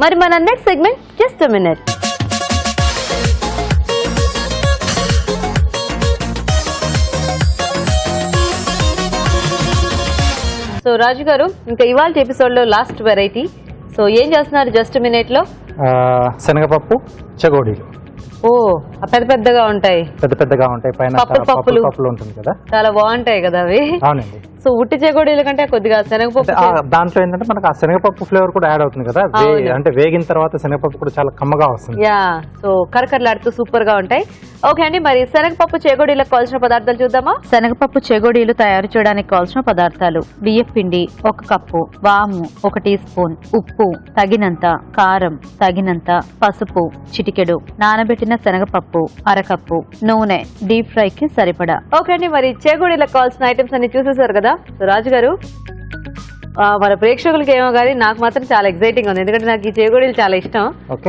మరి మన next segment just a minute. So Raju గారు, ఇంకా ఇవాళ ఎపిసోడ్ లో లాస్ట్ వెరైటీ. సో ఏం చేస్తున్నారు జస్ట్ మినిట్ లో? శనగపప్పు చెగోడీలు. ఓ పెద్ద పెద్దగా ఉంటాయి, పైన పప్పులు ఉంటుంది కదా, చాలా బాగుంటాయి కదా అవి. అవునండి. సో ఉట్టి చెగోడీల కంటే కొద్దిగా శనగపప్పు దాంట్లో ఏంటంటే మనకు ఆ శనగపప్పు ఫ్లేవర్ కూడా యాడ్ అవుతుంది కదా, అంటే వేగిన తర్వాత శనగపప్పు కూడా చాలా కమ్మగా వస్తుంది. యా, సో కరకరలాడుతూ సూపర్ గా ఉంటాయి. ఓకే అండి, మరి శనగపప్పు చెగోడీలకు కావాల్సిన పదార్థాలు చూద్దామా? శనగపప్పు చెగోడీలు తయారు చేయడానికి కావాల్సిన పదార్థాలు: బియ్యం పిండి 1 కప్పు, వాము 1 టీ స్పూన్, ఉప్పు తగినంత, కారం తగినంత, పసుపు చిటికెడు, నానబెట్టిన శనగపప్పు 1/2 కప్పు, నూనె డీప్ ఫ్రై కి సరిపడా. ఓకే అండి, మరి చెగోడీలకు కావాల్సిన ఐటమ్స్ అన్ని చూసేసారు కదా. సో రాజు గారు, మన ప్రేక్షకులకి ఏమో కానీ నాకు మాత్రం చాలా ఎక్సైటింగ్ ఉంది, ఎందుకంటే నాకు ఈ చెగోడీలు చాలా ఇష్టం.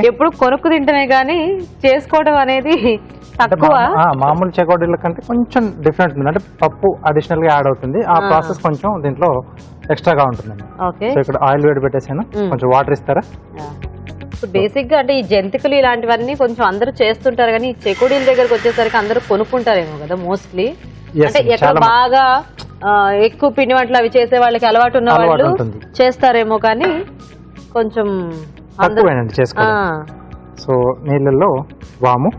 ఎప్పుడు కొనుక్కు తింటమే గానీ చేసుకోవడం అనేది తక్కువ. మామూలు చెగోడీల కంటే కొంచెం డిఫరెంట్ ఉంది, అంటే పప్పు అడిషనల్ గా యాడ్ అవుతుంది. ఆ ప్రాసెస్ కొంచెం దీంట్లో ఎక్స్ట్రాగా ఉంటుందండి. ఓకే, సో ఇక్కడ ఆయిల్ వేడి పెట్టేసాను, కొంచెం వాటర్ ఇస్తారా? బేసిక్ గా అంటే ఈ జంతికలు ఇలాంటివన్నీ కొంచెం అందరూ చేస్తుంటారు, కానీ ఈ చెకోడీల దగ్గరకు వచ్చేసరికి అందరూ కొనుక్కుంటారేమో కదా మోస్ట్లీ. అంటే ఎక్కడ బాగా ఎక్కువ పిండి వంటలు అవి చేసే వాళ్ళకి అలవాటు ఉన్న వాళ్ళు చేస్తారేమో, కానీ కొంచెం చేసుకోవాలి. సో నీళ్ళల్లో వాము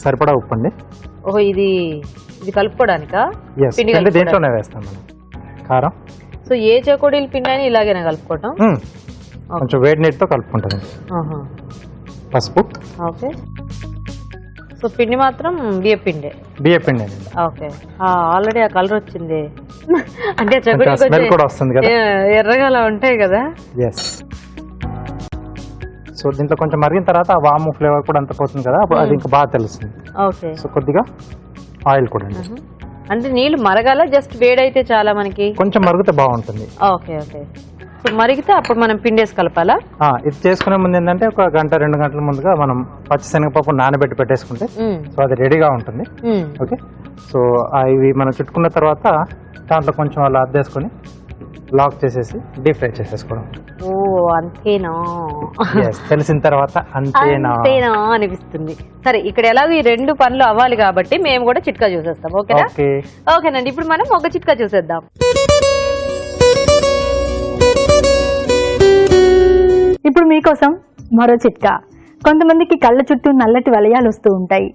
సరిపడా ఉప్పు అండి. ఓహో, ఇది కలుపుకోవడానికా? దేంట్లోనే వేస్తాం మనం. కారం. సో ఏ చెకోడీల పిండి అని ఇలాగైనా కలుపుకోవటం, కొంచెం వేడి నీటితో కలుపుకుంటుంది. పసుపు. ఓకే, సో పిండి మాత్రం బియ్య పిండి అండి. ఓకే, ఆల్రెడీ ఆ కలర్ వచ్చింది, అంటే స్మెల్ కూడా వస్తుంది కదా, ఎర్రగా అలా ఉంటాయి కదా. సో దీంట్లో కొంచెం మరిగిన తర్వాత ఆ వాము ఫ్లేవర్ కూడా అంత పోతుంది కదా, అప్పుడు అది ఇంకా బాగా తెలుస్తుంది. ఓకే, సో కొద్దిగా ఆయిల్ కూడా అండి. అంటే నీళ్లు మరగాల, జస్ట్ వేడైతే చాలా మనకి? కొంచెం మరిగితే బాగుంటుంది. ఓకే ఓకే, సో మరిగితే అప్పుడు మనం పిండేసి కలపాలా? ఇది చేసుకునే ముందు ఏంటంటే 1 గంట 2 గంటల ముందుగా మనం పచ్చి శనగపప్పు నానబెట్టి పెట్టేసుకుంటే సో అది రెడీగా ఉంటుంది. ఓకే, సో ఇవి మనం చుట్టుకున్న తర్వాత దాంట్లో కొంచెం అలా అద్దేసుకొని లాక్ చేసేసి డీప్ ఫ్రై చేసేసుకోవడం. ఓ అంతేనా? తెలిసిన తర్వాత అంతేనా అనిపిస్తుంది. సరే, ఇక్కడ ఎలాగో ఈ 2 పనులు అవ్వాలి కాబట్టి మేము కూడా చిట్కా చూసేస్తాం. ఓకేనా? ఓకేనండి, ఇప్పుడు మనం ఒక చిట్కా చూసేద్దాం. ఇప్పుడు మీకోసం మరో చిట్కా. కొంతమందికి కళ్ళ చుట్టూ నల్లటి వలయాలు వస్తూ ఉంటాయి,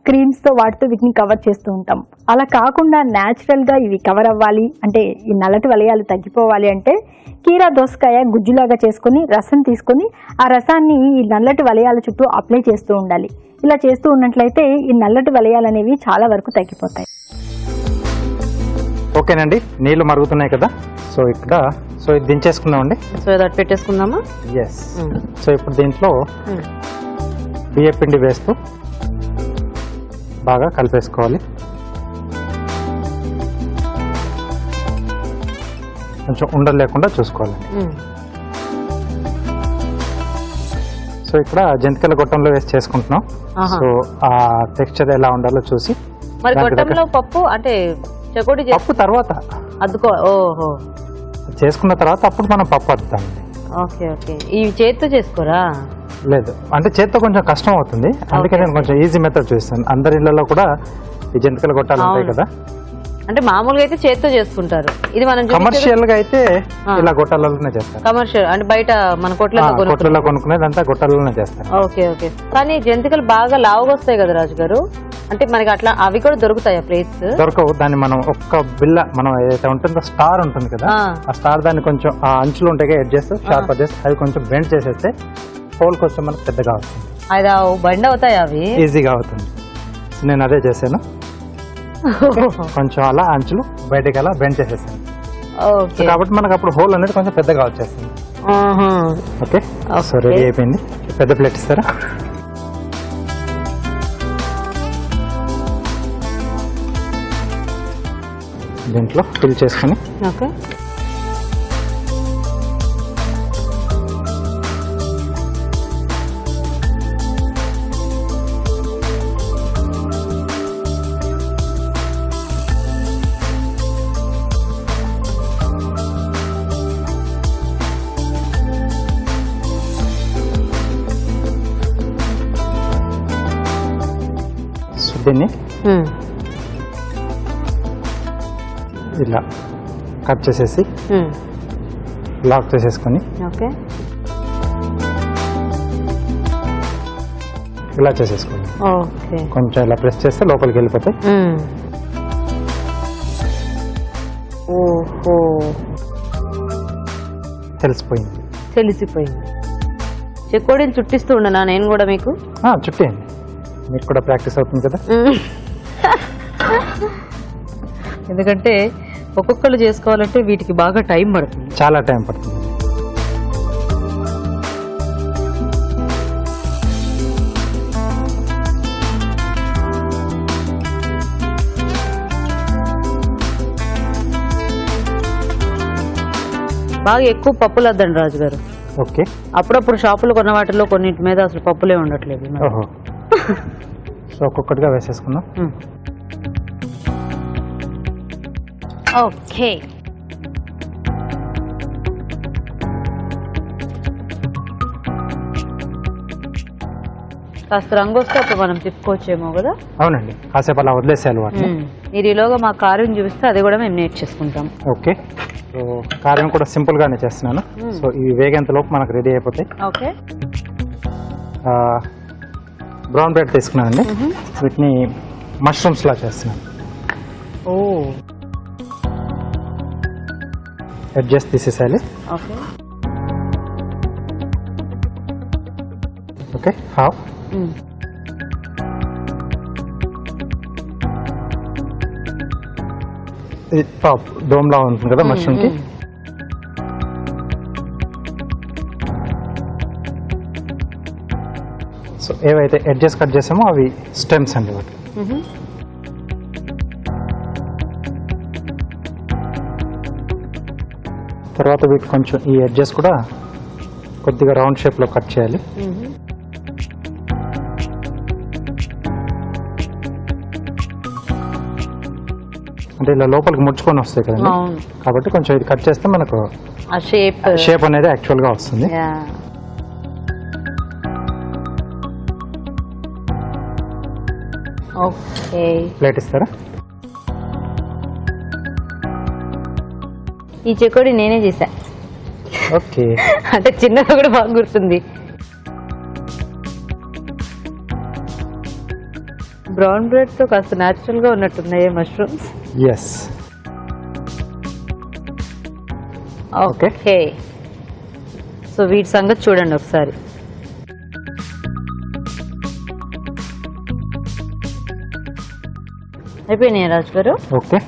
క్రీమ్స్ తో వాటితో వీటిని కవర్ చేస్తూ ఉంటాం. అలా కాకుండా న్యాచురల్ గా ఇవి కవర్ అవ్వాలి అంటే, ఈ నల్లటి వలయాలు తగ్గిపోవాలి అంటే కీరా దోసకాయ గుజ్జులాగా చేసుకుని రసం తీసుకొని ఆ రసాన్ని ఈ నల్లటి వలయాల చుట్టూ అప్లై చేస్తూ ఉండాలి. ఇలా చేస్తూ ఉన్నట్లయితే ఈ నల్లటి వలయాలు అనేవి చాలా వరకు తగ్గిపోతాయి. ఓకేనండి, నీళ్లు మరుగుతున్నాయి కదా, సో ఇక్కడ ఇది దించేసుకుందామండి. సో ఇది పెట్టేసుకుందామా? ఎస్. సో ఇప్పుడు దీంట్లో బియ్య పిండి వేస్తూ బాగా కలిపేసుకోవాలి. కొంచెం ఉండలు లేకుండా చూసుకోవాలి. సో ఇక్కడ జంతికల గొట్టంలో వేసి చేసుకుంటున్నాం. సో ఆ టెక్స్చర్ ఎలా ఉండాలో చూసి. మరి గొట్టంలో పప్పు అంటే చెకోడీ పప్పు తర్వాత అద్దుకో. ఓహో, చేసుకున్న తర్వాత అప్పుడు మనం పప్పు అద్దుతామండి. ఓకే ఓకే, ఇవి చేతితో చేసుకోరా? లేదు, అంటే చేత్తో కొంచెం కష్టం అవుతుంది, అందుకే నేను కొంచెం ఈజీ మెథడ్ చూస్తాను. అందరి ఇళ్లలో కూడా ఈ జంతికల గొట్టాలు ఉంటాయి కదా, అంటే మామూలుగా అయితే చేతితో చేసుకుంటారు. ఇది మనం కమర్షియల్ గా అయితే ఇలా గొట్టాలలోనే చేస్తారు. కమర్షియల్ అంటే బయట మన కొట్లలో కొనుక్కునేదంతా గొట్టాలలోనే చేస్తారు. ఓకే ఓకే, కానీ జంతికలు బాగా లావుగా వస్తాయి కదా రాజు గారు, అంటే మనకి అట్లా అవి కూడా దొరుకుతాయా ప్లేట్స్? దొరకవు. దాన్ని మనం ఒక్క బిల్ల మనం ఏదైతే ఉంటుందో స్టార్ ఉంటుంది కదా, ఆ స్టార్ దాన్ని కొంచెం ఆ అంచులు ఉంటాయి ఎడ్జెస్ షార్ప్ ఎడ్జెస్, అవి కొంచెం బెండ్ చేసేస్తే హోల్ కొంచెం మనకు పెద్దగా అవుతుంది. అది బండ్ అవుతాయి, అవి ఈజీగా అవుతుంది. నేను అదే చేశాను, కొంచెం అలా అంచులు బయటకి అలా బెండ్ చేసేసాను కాబట్టి మనకు అప్పుడు హోల్ అనేది కొంచెం పెద్దగా వచ్చేస్తుంది. ఓకే, సో రెడీ అయిపోయింది. పెద్ద ప్లేట్ ఇస్తారా? దీంట్లో ఫిల్ చేసుకుని ఓకే, దీన్ని ఇలా కట్ చేసేసి లాక్ చేసేసుకొని ఓకే ఇలా చేసేసుకోండి. ఓకే కొంచెం ఇలా ప్రెస్ చేస్తే లోపలికి వెళ్ళిపోతాయి. ఓహో తెలిసిపోయింది. చెకోడీలు చుట్టిస్తూ ఉండనా నేను కూడా మీకు? చుట్టేయండి, మీకు కూడా ప్రాక్టీస్ అవుతుంది కదా. ఎందుకంటే ఒక్కొక్కరు చేసుకోవాలంటే వీటికి బాగా టైం పడుతుంది, చాలా టైం పడుతుంది. బాగా ఎక్కువ పప్పులు వద్దండి రాజు గారు. ఓకే, అప్పుడప్పుడు షాపులు కొన్న వాటిలో కొన్నింటి మీద అసలు పప్పులే ఉండట్లేదు. ఓహో, సో ఒక్కొక్కటిగా వేసేసుకున్నాం. ఓకే, కాస్త రంగు వస్తే అప్పుడు మనం తిప్పుకోవచ్చేమో కదా. అవునండి, కాసేపు అలా వదిలేసేయాలి వాటిని. మీరు ఈలోగా మా కార్యం చూపిస్తే అది కూడా మేము నేర్చేసుకుంటాం. ఓకే, సో కార్యం కూడా సింపుల్ గానే చేస్తున్నాను. సో ఇవి వేగేంత లోపు మనకు రెడీ అయిపోతాయి. ఓకే, బ్రౌన్ బ్రెడ్ తీసుకున్నానండి. వీటిని మష్రూమ్స్ లా చేస్తున్నాను. ఓ ఎడ్జెస్ తీసేసేయాలి. Okay okay, half. ఇది టాప్ డోమ్ లా ఉంటుంది కదా మష్రూమ్ కి. సో ఏవైతే ఎడ్జెస్ కట్ చేసామో అవి స్టెమ్స్ అండి వాటి. తర్వాత వీటి కొంచెం ఈ ఎడ్జెస్ కూడా కొద్దిగా రౌండ్ షేప్ లో కట్ చేయాలి. అంటే ఇలా లోపలికి ముడుచుకొని వస్తాయి కదండి, కాబట్టి కొంచెం ఇది కట్ చేస్తే మనకు ఆ షేప్ అనేది యాక్చువల్ గా వస్తుంది. ఓకే, ప్లేట్ ఇస్తారా? ఈ చెకోడి నేనే చేశా. ఓకే, అంటే చిన్నగా కూడా బాగా గుర్తుంది. బ్రౌన్ బ్రెడ్ తో కాస్త న్యాచురల్ గా ఉన్నట్టున్నాయి మష్రూమ్స్. ఎస్. ఓకే, సో వీటి సంగతి చూడండి ఒకసారి. అయిపోయినాయి రాజు గారు. ఓకే,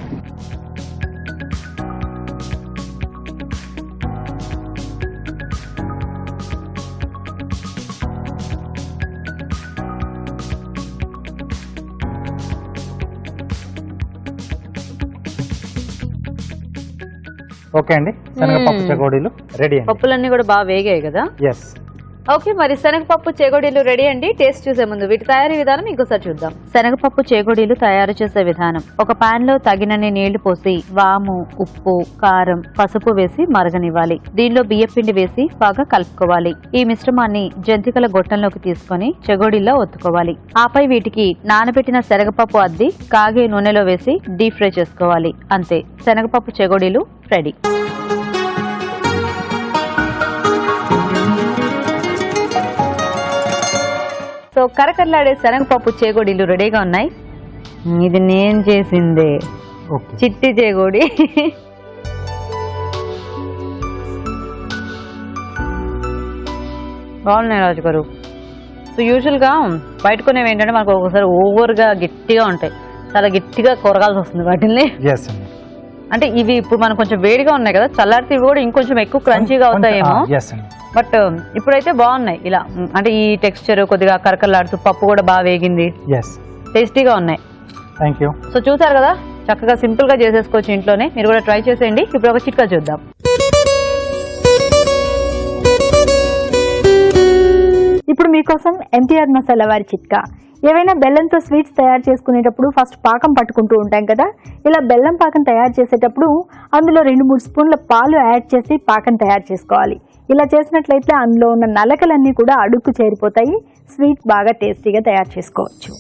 ఓకే అండి, శనగపప్పు చెకోడీలు రెడీ అండి. పప్పులన్నీ కూడా బాగా వేగాయి కదా. ఎస్. ఓకే, మరి శనగపప్పు చేగోడీలు రెడీ అండి. టేస్ట్ చూసే ముందు వీటి తయారీ విధానం ఇంకోసారి చూద్దాం. శనగపప్పు చేగోడీలు తయారు చేసే విధానం: ఒక పాన్ లో తగినన్ని నీళ్లు పోసి వాము, ఉప్పు, కారం, పసుపు వేసి మరగనివ్వాలి. దీనిలో బియ్యపిండి వేసి బాగా కలుపుకోవాలి. ఈ మిశ్రమాన్ని జంతికల గొట్టంలోకి తీసుకొని చెగోడీల్లో ఒత్తుకోవాలి. ఆపై వీటికి నానబెట్టిన శనగపప్పు అద్ది కాగే నూనెలో వేసి డీప్ ఫ్రై చేసుకోవాలి. అంతే, శనగపప్పు చెగోడీలు రెడీ. సో కరకరలాడే శనగపప్పు చేగోడీలు రెడీగా ఉన్నాయి. ఇది నేను చేసిందే, చిట్టి చేగోడి. బాగున్నాయి రాజు గారు. సో యూజువల్గా బయట కొనేవి ఏంటంటే మనకు ఒకసారి ఓవర్గా గట్టిగా ఉంటాయి, చాలా గట్టిగా కొరగాల్సి వస్తుంది వాటిని. అంటే ఇవి ఇప్పుడు మనం కొంచెం వేడిగా ఉన్నాయి కదా, చల్లారితే ఇవి కూడా ఇంకొంచెం ఎక్కువ క్రంచీగా అవుతాయేమో. బట్ ఇప్పుడైతే బాగున్నాయి ఇలా. అంటే ఈ టెక్స్చర్ కొద్దిగా కరకరలాడుతూ పప్పు కూడా బాగా వేగింది, టేస్టీగా ఉన్నాయి. Thank you. సో చూసారు కదా, చక్కగా సింపుల్ గా చేసేసుకోవచ్చు ఇంట్లోనే. మీరు కూడా ట్రై చేసేయండి. ఇప్పుడు ఒక చిట్కా చూద్దాం. ఇప్పుడు మీకోసం MTR మసాలా వారి చిట్కా. ఏవైనా బెల్లంతో స్వీట్స్ తయారు చేసుకునేటప్పుడు ఫస్ట్ పాకం పట్టుకుంటూ ఉంటాం కదా, ఇలా బెల్లం పాకం తయారు చేసేటప్పుడు అందులో 2-3 స్పూన్ల పాలు యాడ్ చేసి పాకం తయారు చేసుకోవాలి. ఇలా చేసినట్లయితే అందులో ఉన్న నలకలన్నీ కూడా అడుక్కు చేరిపోతాయి. స్వీట్ బాగా టేస్టీగా తయారు చేసుకోవచ్చు.